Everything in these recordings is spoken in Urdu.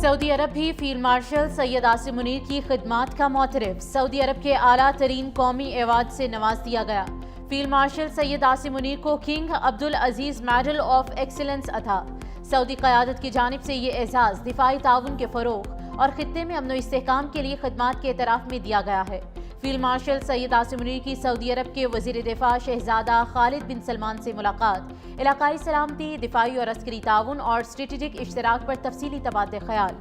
سعودی عرب بھی فیلڈ مارشل سید عاصم منیر کی خدمات کا معترف، سعودی عرب کے اعلیٰ ترین قومی ایوارڈ سے نواز دیا گیا۔ فیلڈ مارشل سید عاصم منیر کو king Abdulaziz medal of excellence عطا۔ سعودی قیادت کی جانب سے یہ اعزاز دفاعی تعاون کے فروغ اور خطے میں امن و استحکام کے لیے خدمات کے اعتراف میں دیا گیا ہے۔ فیلڈ مارشل سید عاصم منیر کی سعودی عرب کے وزیر دفاع شہزادہ خالد بن سلمان سے ملاقات، علاقائی سلامتی، دفاعی اور عسکری تعاون اور اسٹریٹجک اشتراک پر تفصیلی تبادلہ خیال،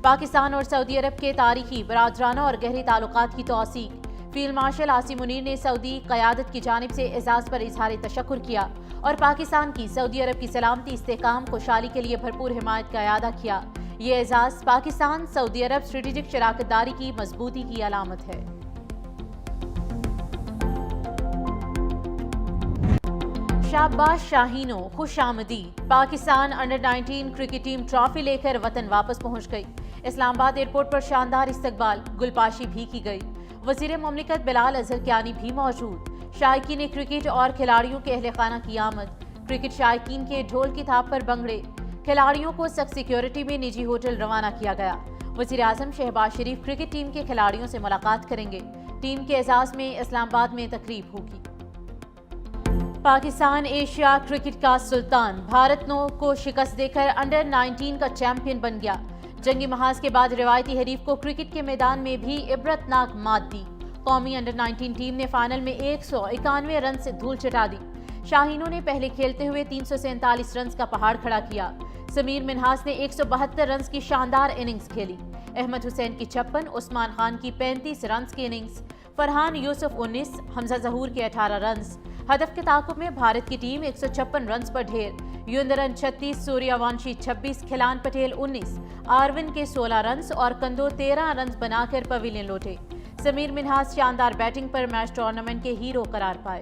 پاکستان اور سعودی عرب کے تاریخی، برادرانہ اور گہرے تعلقات کی توثیق۔ فیلڈ مارشل عاصم منیر نے سعودی قیادت کی جانب سے اعزاز پر اظہار تشکر کیا اور پاکستان کی سعودی عرب کی سلامتی، استحکام، خوشحالی کے لیے بھرپور حمایت کا اعادہ کیا۔ یہ اعزاز پاکستان سعودی عرب اسٹریٹجک شراکت داری کی مضبوطی کی علامت ہے۔ شاباش شاہینوں، خوش آمدید۔ Pakistan under 19 cricket team trophy لے کر وطن واپس پہنچ گئی۔ اسلام آباد ایئرپورٹ پر شاندار استقبال، گلپاشی بھی کی گئی۔ وزیر مملکت بلال اظہر کیانی بھی موجود۔ شائقین کرکٹ اور کھلاڑیوں کے اہل خانہ کی آمد۔ کرکٹ شائقین کے ڈھول کی تھاپ پر بنگڑے، کھلاڑیوں کو سخت سیکیورٹی میں نجی ہوٹل روانہ کیا گیا۔ وزیر اعظم شہباز شریف کرکٹ ٹیم کے کھلاڑیوں سے ملاقات کریں گے۔ ٹیم کے اعزاز میں اسلام آباد میں تقریب ہوگی۔ پاکستان ایشیا کرکٹ کا سلطان، بھارت نو کو شکست دے کر انڈر 19 کا چیمپئن بن گیا۔ جنگی محاذ کے بعد روایتی حریف کو کرکٹ کے میدان میں بھی عبرتناک مات دی۔ قومی انڈر 19 ٹیم نے فائنل میں 191 رن سے دھول چٹا دی۔ شاہینوں نے پہلے کھیلتے ہوئے 347 رنز کا پہاڑ کھڑا کیا۔ سمیر منہاس نے 172 رنز کی شاندار اننگز کھیلی۔ احمد حسین کی 56، عثمان خان کی 35 رنز کی اننگز، فرحان یوسف 19، حمزہ ظہور کے 18 رنز۔ ہدف کے تعاقب میں بھارت کی ٹیم 156 رنز پر ڈھیر۔ یوندرن 36، سوریا وانشی 26، کھلان پٹیل 19، آروین کے 16 رنز اور کندو 13 رنز بنا کر پویلین لوٹے۔ سمیر منہاس شاندار بیٹنگ پر میچ ٹورنامنٹ کے ہیرو قرار پائے۔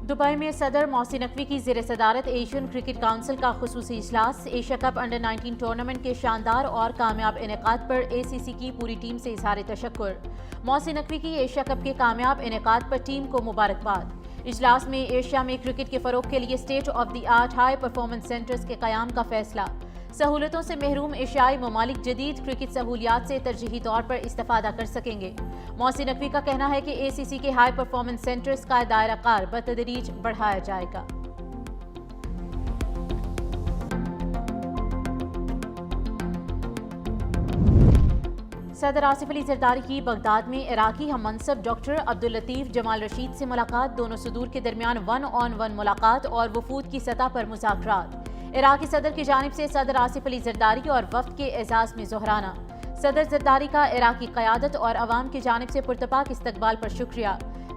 دبئی میں صدر محسن نقوی کی زیر صدارت ایشین کرکٹ کونسل کا خصوصی اجلاس، ایشیا کپ انڈر 19 ٹورنامنٹ کے شاندار اور کامیاب انعقاد پر اے سی سی کی پوری ٹیم سے اظہار تشکر۔ محسن نقوی کی ایشیا کپ کے کامیاب انعقاد پر ٹیم کو مبارکباد۔ اجلاس میں ایشیا میں کرکٹ کے فروغ کے لیے state of the art high performance centres کے قیام کا فیصلہ۔ سہولتوں سے محروم ایشیائی ممالک جدید کرکٹ سہولیات سے ترجیحی طور پر استفادہ کر سکیں گے۔ محسن نقوی کا کہنا ہے کہ اے سی سی کے ہائی پرفارمنس سینٹرز کا دائرہ کار بتدریج بڑھایا جائے گا۔ صدر آصف علی زرداری کی بغداد میں عراقی ہم منصب ڈاکٹر عبداللطیف جمال رشید سے ملاقات، دونوں صدور کے درمیان 1 on 1 ملاقات اور وفود کی سطح پر مذاکرات۔ عراقی صدر کی جانب سے صدر آصف علی زرداری اور وفد کے اعزاز میں ظہرانہ۔ صدر زرداری کا عراقی قیادت اور عوام کی جانب سے پرتپاک استقبال پر شکریہ۔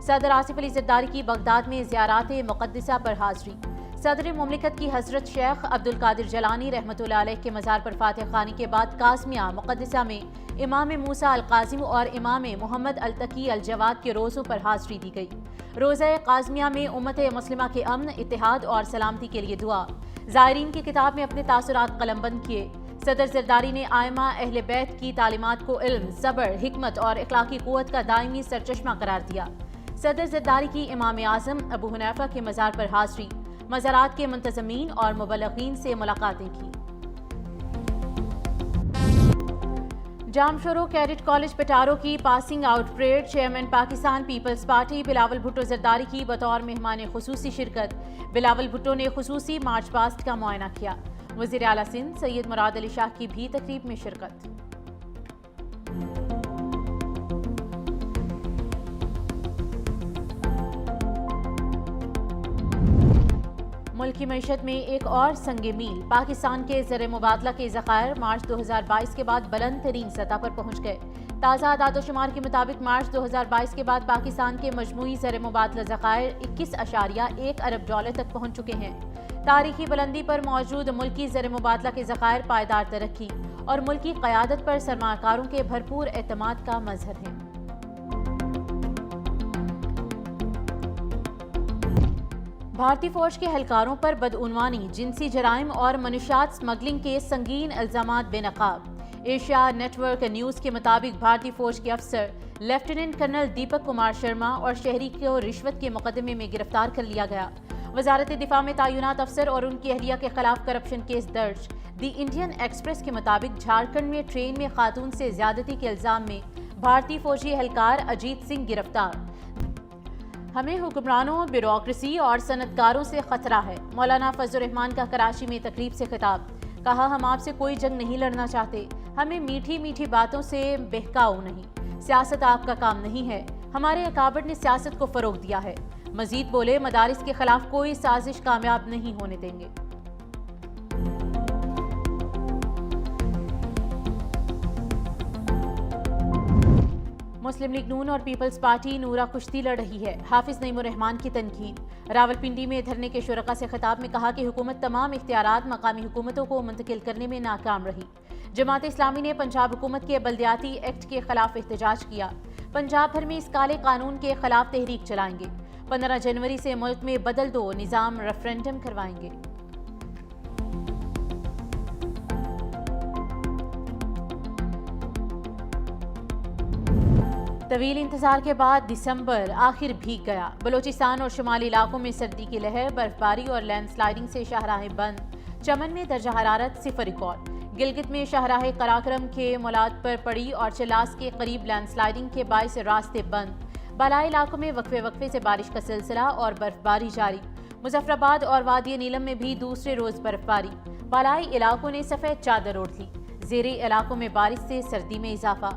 صدر آصف علی زرداری کی بغداد میں زیارات مقدسہ پر حاضری۔ صدر مملکت کی حضرت شیخ عبدالقادر جیلانی رحمۃ اللہ علیہ کے مزار پر فاتح خوانی کے بعد قاسمیہ مقدسہ میں امام موسیٰ القاسم اور امام محمد التقی الجواد کے روزوں پر حاضری دی گئی۔ روزہ قاسمیہ میں امت مسلمہ کے امن، اتحاد اور سلامتی کے لیے دعا۔ زائرین کی کتاب میں اپنے تاثرات قلم بند کیے۔ صدر زرداری نے ائمہ اہل بیت کی تعلیمات کو علم، صبر، حکمت اور اخلاقی قوت کا دائمی سرچشمہ قرار دیا۔ صدر زرداری کی امام اعظم ابو حنیفہ کے مزار پر حاضری، مزارات کے منتظمین اور مبلغین سے ملاقاتیں کی۔ جامشورو کیڈٹ کالج پٹارو کی passing out parade, chairman Pakistan Peoples Party Bilawal Bhutto Zardari کی بطور مہمان خصوصی شرکت۔ بلاول بھٹو نے خصوصی مارچ پاسٹ کا معائنہ کیا۔ وزیر اعلیٰ سندھ سید مراد علی شاہ کی بھی تقریب میں شرکت۔ ملکی معیشت میں ایک اور سنگ میل، پاکستان کے زر مبادلہ کے ذخائر مارچ 2022 کے بعد بلند ترین سطح پر پہنچ گئے۔ تازہ اعداد و شمار کے مطابق مارچ 2022 کے بعد پاکستان کے مجموعی زر مبادلہ ذخائر 21.1 ارب ڈالر تک پہنچ چکے ہیں۔ تاریخی بلندی پر موجود ملکی زر مبادلہ کے ذخائر پائیدار ترقی اور ملکی قیادت پر سرمایہ کاروں کے بھرپور اعتماد کا مظہر ہیں۔ بھارتی فوج کے اہلکاروں پر بدعنوانی، جنسی جرائم اور منشیات اسمگلنگ کے سنگین الزامات بے نقاب۔ ایشیا نیٹ ورک نیوز کے مطابق بھارتی فوج کے افسر لیفٹیننٹ کرنل دیپک کمار شرما اور شہری کو رشوت کے مقدمے میں گرفتار کر لیا گیا۔ وزارت دفاع میں تعینات افسر اور ان کی اہلیہ کے خلاف کرپشن کیس درج۔ دی انڈین ایکسپریس کے مطابق جھارکھنڈ میں ٹرین میں خاتون سے زیادتی کے الزام میں بھارتی فوجی اہلکار اجیت سنگھ گرفتار۔ ہمیں حکمرانوں، بیوروکریسی اور صنعتکاروں سے خطرہ ہے، مولانا فضل الرحمان کا کراچی میں تقریب سے خطاب۔ کہا ہم آپ سے کوئی جنگ نہیں لڑنا چاہتے، ہمیں میٹھی میٹھی باتوں سے بہکاؤ نہیں، سیاست آپ کا کام نہیں ہے، ہمارے اکابر نے سیاست کو فروغ دیا ہے۔ مزید بولے مدارس کے خلاف کوئی سازش کامیاب نہیں ہونے دیں گے۔ مسلم لیگ نون اور پیپلز پارٹی نورا کشتی لڑ رہی ہے، حافظ نعیم الرحمان کی تنقید۔ راولپنڈی میں دھرنے کے شرکاء سے خطاب میں کہا کہ حکومت تمام اختیارات مقامی حکومتوں کو منتقل کرنے میں ناکام رہی۔ جماعت اسلامی نے پنجاب حکومت کے بلدیاتی ایکٹ کے خلاف احتجاج کیا۔ پنجاب بھر میں اس کالے قانون کے خلاف تحریک چلائیں گے۔ 15 جنوری سے ملک میں بدل دو نظام ریفرنڈم کروائیں گے۔ طویل انتظار کے بعد دسمبر آخر بھیگ گیا۔ بلوچستان اور شمالی علاقوں میں سردی کی لہر، برفباری اور لینڈ سلائڈنگ سے شاہراہیں بند۔ چمن میں درجہ حرارت 0 ریکارڈ۔ گلگت میں شاہراہ قراقرم کے مولاد پر پڑی اور چلاس کے قریب لینڈ سلائڈنگ کے باعث راستے بند۔ بالائی علاقوں میں وقفے وقفے سے بارش کا سلسلہ اور برفباری جاری۔ مظفر آباد اور وادی نیلم میں بھی دوسرے روز برفباری۔ بالائی علاقوں نے سفید چادر اوڑھ لی۔ زیریں علاقوں میں بارش سے سردی میں اضافہ۔